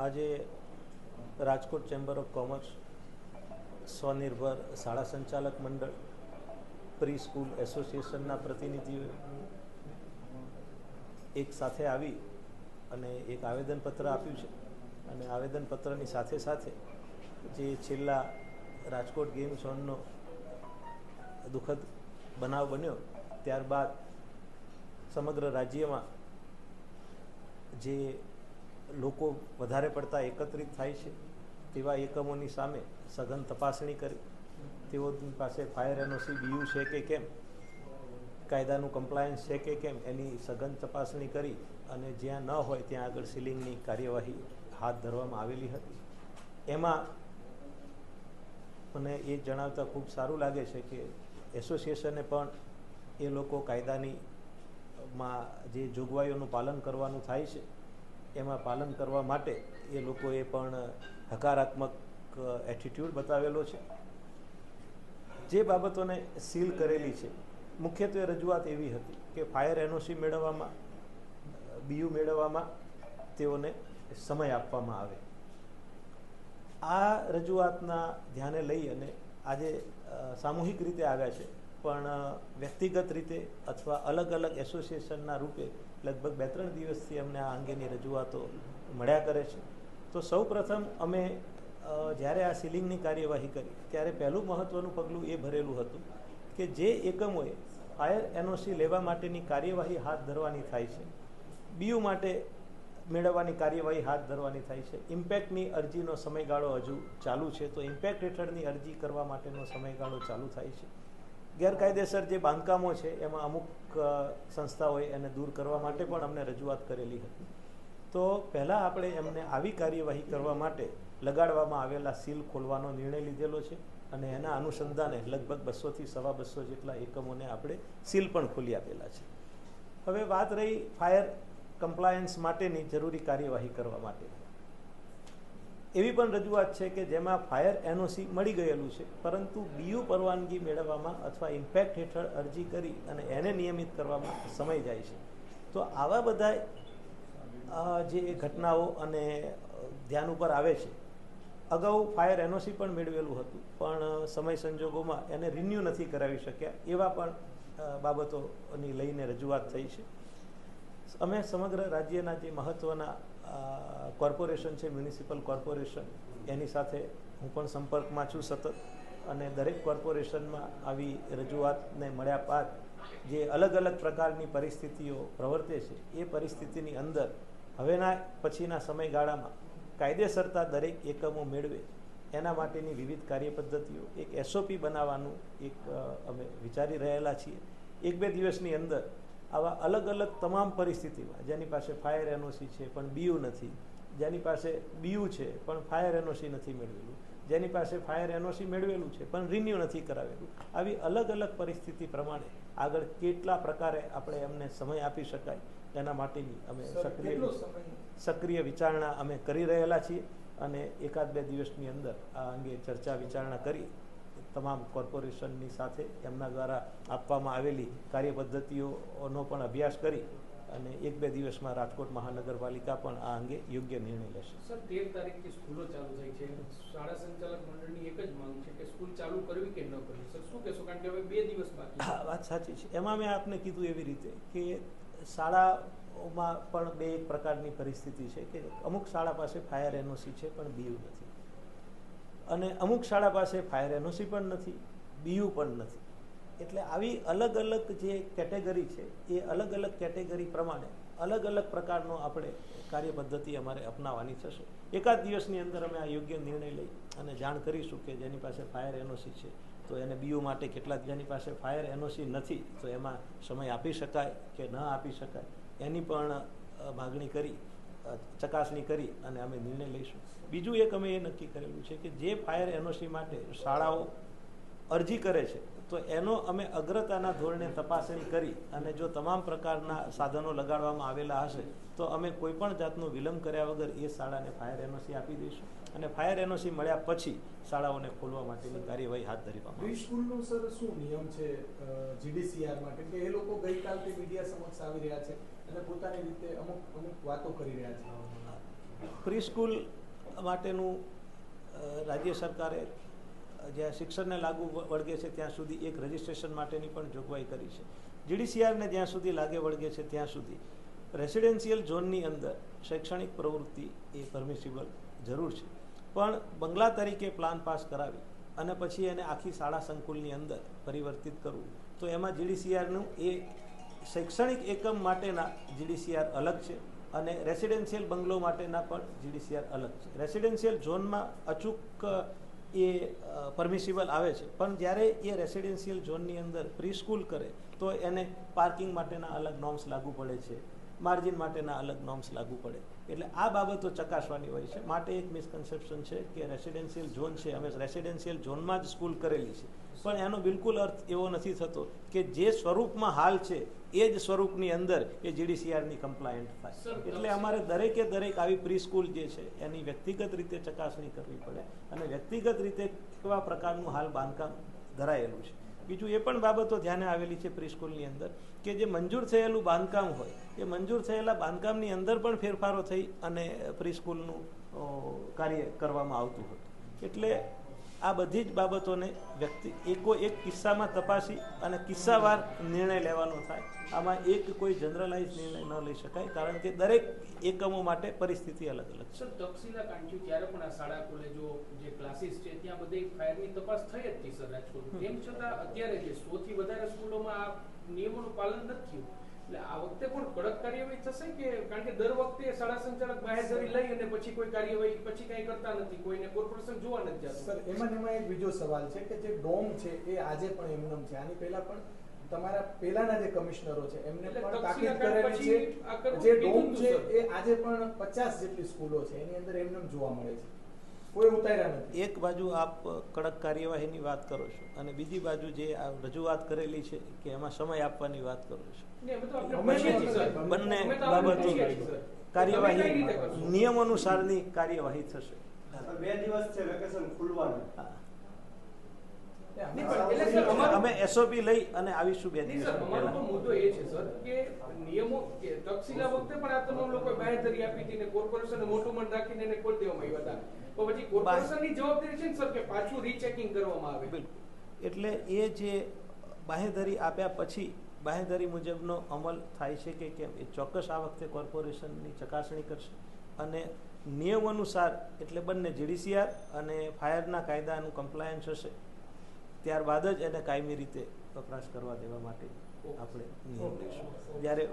આજે Rajkot chamber of commerce, સ્વનિર્ભર શાળા સંચાલક મંડળ, પ્રી સ્કૂલ એસોસિએશનના પ્રતિનિધિઓ એક સાથે આવી અને એક આવેદનપત્ર આપ્યું છે. અને આવેદનપત્રની સાથે સાથે જે છેલ્લા રાજકોટ ગેમ ઝોનનો દુઃખદ બનાવ બન્યો ત્યારબાદ સમગ્ર રાજ્યમાં જે લોકો વધારે પડતા એકત્રિત થાય છે તેવા એકમોની સામે સઘન તપાસણી કરી, તેઓની પાસે ફાયર એનઓસી બીયુ છે કે કેમ, કાયદાનું કમ્પ્લાયન્સ છે કે કેમ, એની સઘન તપાસણી કરી અને જ્યાં ન હોય ત્યાં આગળ સીલિંગની કાર્યવાહી હાથ ધરવામાં આવેલી હતી. એમાં મને એ જણાવતા ખૂબ સારું લાગે છે કે એસોસિએશને પણ એ લોકો કાયદાની જે જોગવાઈઓનું પાલન કરવાનું થાય છે એમાં પાલન કરવા માટે એ લોકોએ પણ હકારાત્મક એટીટ્યૂડ બતાવેલો છે. જે બાબતોને સીલ કરેલી છે, મુખ્યત્વે રજૂઆત એવી હતી કે ફાયર એનઓસી મેળવવામાં, બીયુ મેળવવામાં તેઓને સમય આપવામાં આવે. આ રજૂઆતના ધ્યાને લઈ અને આજે સામૂહિક રીતે આવ્યા છે, પણ વ્યક્તિગત રીતે અથવા અલગ અલગ એસોસિએશનના રૂપે લગભગ 2-3 દિવસથી અમને આ અંગેની રજૂઆતો મળ્યા કરે છે. તો સૌ પ્રથમ અમે જ્યારે આ સીલિંગની કાર્યવાહી કરી ત્યારે પહેલું મહત્ત્વનું પગલું એ ભરેલું હતું કે જે એકમોએ ફાયર એનઓસી લેવા માટેની કાર્યવાહી હાથ ધરવાની થાય છે, બીયુ માટે મેળવવાની કાર્યવાહી હાથ ધરવાની થાય છે, ઇમ્પેક્ટની અરજીનો સમયગાળો હજુ ચાલુ છે, તો ઇમ્પેક્ટ હેઠળની અરજી કરવા માટેનો સમયગાળો ચાલુ થાય છે. ગેરકાયદેસર જે બાંધકામો છે એમાં અમુક સંસ્થાઓએ એને દૂર કરવા માટે પણ અમને રજૂઆત કરેલી હતી. તો પહેલાં આપણે એમને આવી કાર્યવાહી કરવા માટે લગાડવામાં આવેલા સીલ ખોલવાનો નિર્ણય લીધેલો છે અને એના અનુસંધાને લગભગ 200 થી 250 જેટલા એકમોને આપણે સીલ પણ ખોલી આપેલા છે. હવે વાત રહી ફાયર કમ્પ્લાયન્સ માટેની જરૂરી કાર્યવાહી કરવા માટે. એવી પણ રજૂઆત છે કે જેમાં ફાયર એનઓસી મળી ગયેલું છે, પરંતુ બીયુ પરવાનગી મેળવવામાં અથવા ઇમ્પેક્ટ હેઠળ અરજી કરી અને એને નિયમિત કરવામાં સમય જાય છે. તો આવા બધા જે ઘટનાઓ અને ધ્યાન ઉપર આવે છે. અગાઉ ફાયર એનઓસી પણ મેળવેલું હતું, પણ સમય સંજોગોમાં એને રિન્યૂ નથી કરાવી શક્યા, એવા પણ બાબતોની લઈને રજૂઆત થઈ છે. અમે સમગ્ર રાજ્યના જે મહત્ત્વના કોર્પોરેશન છે, મ્યુનિસિપલ કોર્પોરેશન, એની સાથે હું પણ સંપર્કમાં છું સતત, અને દરેક કોર્પોરેશનમાં આવી રજૂઆતને મળ્યા બાદ જે અલગ અલગ પ્રકારની પરિસ્થિતિઓ પ્રવર્તે છે એ પરિસ્થિતિની અંદર હવેના પછીના સમયગાળામાં કાયદેસરતા દરેક એકમો મેળવે એના માટેની વિવિધ કાર્યપદ્ધતિઓ, એક એસઓપી બનાવવાનું અમે વિચારી રહેલા છીએ. 1-2 દિવસની અંદર આવા અલગ અલગ તમામ પરિસ્થિતિમાં જેની પાસે ફાયર એનઓસી છે પણ બીયુ નથી, જેની પાસે બીયુ છે પણ ફાયર એનઓસી નથી મેળવેલું, જેની પાસે ફાયર એનઓસી મેળવેલું છે પણ રિન્યૂ નથી કરાવેલું, આવી અલગ અલગ પરિસ્થિતિ પ્રમાણે આગળ કેટલા પ્રકારે આપણે એમને સમય આપી શકાય એના માટેની અમે સક્રિય વિચારણા અમે કરી રહેલા છીએ. અને 1-2 દિવસની અંદર આ અંગે ચર્ચા વિચારણા કરી તમામ કોર્પોરેશનની સાથે એમના દ્વારા આપવામાં આવેલી કાર્યપદ્ધતિઓનો પણ અભ્યાસ કરી અને 1-2 દિવસમાં રાજકોટ મહાનગરપાલિકા પણ આ અંગે યોગ્ય નિર્ણય લેશે. સર, 13 તારીખથી સ્કૂલો ચાલુ થઈ છે. શાળા સંચાલક મંડળની એક જ માંગ છે કે સ્કૂલ ચાલુ કરવી કે ન કરવી. સર, શું કહેશો? કારણ કે હવે 2 દિવસ બાકી છે. હા, વાત સાચી છે. એમાં મેં આપને કીધું એવી રીતે કે શાળાઓમાં પણ બે એક પ્રકારની પરિસ્થિતિ છે કે અમુક શાળા પાસે ફાયર એનઓસી છે પણ બીયુ નથી, અને અમુક શાળા પાસે ફાયર એનઓસી પણ નથી, બીયુ પણ નથી. એટલે આવી અલગ અલગ જે કેટેગરી છે એ અલગ અલગ કેટેગરી પ્રમાણે અલગ અલગ પ્રકારનો આપણે કાર્યપદ્ધતિ અમારે અપનાવવાની થશે. 1-8 દિવસની અંદર અમે આ યોગ્ય નિર્ણય લઈ અને જાણ કરીશું કે જેની પાસે ફાયર એનઓસી છે તો એને બીયુ માટે કેટલા, જેની પાસે ફાયર એનઓસી નથી તો એમાં સમય આપી શકાય કે ન આપી શકાય એની પણ માગણી કરી, ચકાસણી કરી અને અમે નિર્ણય લઈશું. બીજું એક અમે એ નક્કી કરેલું છે કે જે ફાયર એનઓસી માટે શાળાઓ અરજી કરે છે તો એનો અમે અગ્રતાના ધોરણે તપાસણી કરી અને જો તમામ પ્રકારના સાધનો લગાડવામાં આવેલા હશે તો અમે કોઈ પણ જાતનો વિલંબ કર્યા વગર એ શાળાને ફાયર એનઓસી આપી દઈશું અને ફાયર એનઓસી મળ્યા પછી શાળાઓને ખોલવા માટેની કાર્યવાહી હાથ ધરવામાં આવશે. સ્કૂલનો સર શું નિયમ છે જીડીસીઆર માટે કે એ લોકો ગઈકાલથી મીડિયા સમક્ષ આવી રહ્યા છે અને પોતાની રીતે અમુક વાતો કરી રહ્યા છે? પ્રી સ્કૂલ માટેનું રાજ્ય સરકારે જ્યાં શિક્ષણને લાગુ વળગે છે ત્યાં સુધી એક રજિસ્ટ્રેશન માટેની પણ જોગવાઈ કરી છે. જીડીસીઆરને જ્યાં સુધી લાગે વળગે છે ત્યાં સુધી રેસિડેન્શિયલ ઝોનની અંદર શૈક્ષણિક પ્રવૃત્તિ એ પરમિસિબલ જરૂર છે, પણ બંગલા તરીકે પ્લાન પાસ કરાવી અને પછી એને આખી શાળા સંકુલની અંદર પરિવર્તિત કરવું, તો એમાં જીડીસીઆરનું એ શૈક્ષણિક એકમ માટેના જીડીસીઆર અલગ છે અને રેસિડેન્શિયલ બંગલો માટેના પણ જીડીસીઆર અલગ છે. રેસિડેન્શિયલ ઝોનમાં અચૂક એ પરમિસિબલ આવે છે, પણ જ્યારે એ રેસિડેન્શિયલ ઝોનની અંદર પ્રી સ્કૂલ કરે તો એને પાર્કિંગ માટેના અલગ નોર્મ્સ લાગુ પડે છે, માર્જિન માટેના અલગ નોર્મ્સ લાગુ પડે. એટલે આ બાબતો ચકાસવાની હોય છે. માટે એક મિસકન્સેપ્શન છે કે રેસિડેન્શિયલ ઝોન છે, અમે રેસિડેન્શિયલ ઝોનમાં જ સ્કૂલ કરેલી છે, પણ એનો બિલકુલ અર્થ એવો નથી થતો કે જે સ્વરૂપમાં હાલ છે એ જ સ્વરૂપની અંદર એ જીડીસીઆરની કમ્પ્લાયન્ટ થાય. એટલે અમારે દરેકે દરેક આવી પ્રી સ્કૂલ જે છે એની વ્યક્તિગત રીતે ચકાસણી કરવી પડે અને વ્યક્તિગત રીતે કેવા પ્રકારનું હાલ બાંધકામ ધરાયેલું છે. બીજું એ પણ બાબતો ધ્યાને આવેલી છે પ્રી સ્કૂલની અંદર કે જે મંજૂર થયેલું બાંધકામ હોય એ મંજૂર થયેલા બાંધકામની અંદર પણ ફેરફારો થઈ અને પ્રી સ્કૂલનું કાર્ય કરવામાં આવતું હતું. એટલે આ બધી જ બાબતોને એક કિસ્સામાં તપાસી અને કિસ્સાવાર નિર્ણય લેવાનો થાય. આમાં એક કોઈ જનરલાઇઝ નિર્ણય ન લઈ શકાય, કારણ કે દરેક એકમો માટે પરિસ્થિતિ અલગ અલગ છે. સર, તક્ષશિલા કાંડ ત્યારે પણ આ શાળા કોલેજો જે ક્લાસીસ છે ત્યાં બધે ફાયરની તપાસ થઈ જ હતી સર રાજકોટ. તેમ છતાં અત્યારે જે 100 થી વધારે સ્કૂલોમાં આ નિયમોનું પાલન નથી થયું. એટલે આ વખતે પણ કડક કાર્યવાહી થશે કે, કારણ કે દર વખતે શાળા સંચાલક બાહેધરી લઈ અને પછી કોઈ કાર્યવાહી પછી કઈ કરતા નથી, કોઈને કોર્પોરેશન જોવા નથી જતું. સર, એમાં એક બીજો સવાલ છે કે જે ડોમ છે એ આજે પણ એમનેમ છે. આની પહેલા પણ તમારા પહેલાના જે કમિશનરો છે એમને પણ તાકીદ કરેલી છે. જે ડોમ છે એ આજે પણ 50 જેટલી સ્કૂલો છે એની અંદર એમનેમ જોવા મળે છે, કોઈ ઉતાર્યા નથી. એક બાજુ આપ કડક કાર્યવાહીની વાત કરો છો અને બીજી બાજુ જે રજૂઆત કરેલી છે કે એમાં સમય આપવાની વાત કરો છો. બંને બાબતો કાર્યવાહી નિયમ અનુસારની કાર્યવાહી થશે. 2 દિવસ છે વેકેશન ખુલવાનું. અમે એસઓપી લઈ અને આવીશું 2 દિવસ. અમારો તો મુદ્દો એ છે સર કે નિયમો તક્ષશિલા વખતે પણ આ તમામ લોકો બાહેધરી આપી હતી ને કોર્પોરેશને મોટું મન રાખીને એને ખોલી દેવામાં આવ્યા હતા. તો પછી કોર્પોરેશનની જવાબદારી છે ને સર કે પાછું રીચેકિંગ કરવામાં આવે. બિલકુલ. એટલે એ જે બાહેધરી આપ્યા પછી બાહેધરી મુજબનો અમલ થાય છે કે કેમ એ ચોક્કસ આ વખતે કોર્પોરેશનની ચકાસણી કરશે અને નિયમ અનુસાર એટલે બંને જીડીસીઆર અને ફાયરના કાયદાનું કમ્પ્લાયન્સ હશે ત્યારબાદ જ એને કાયમી રીતે વપરાશ કરવા દેવા માટે આપણે નિયમ લઈશું. જ્યારે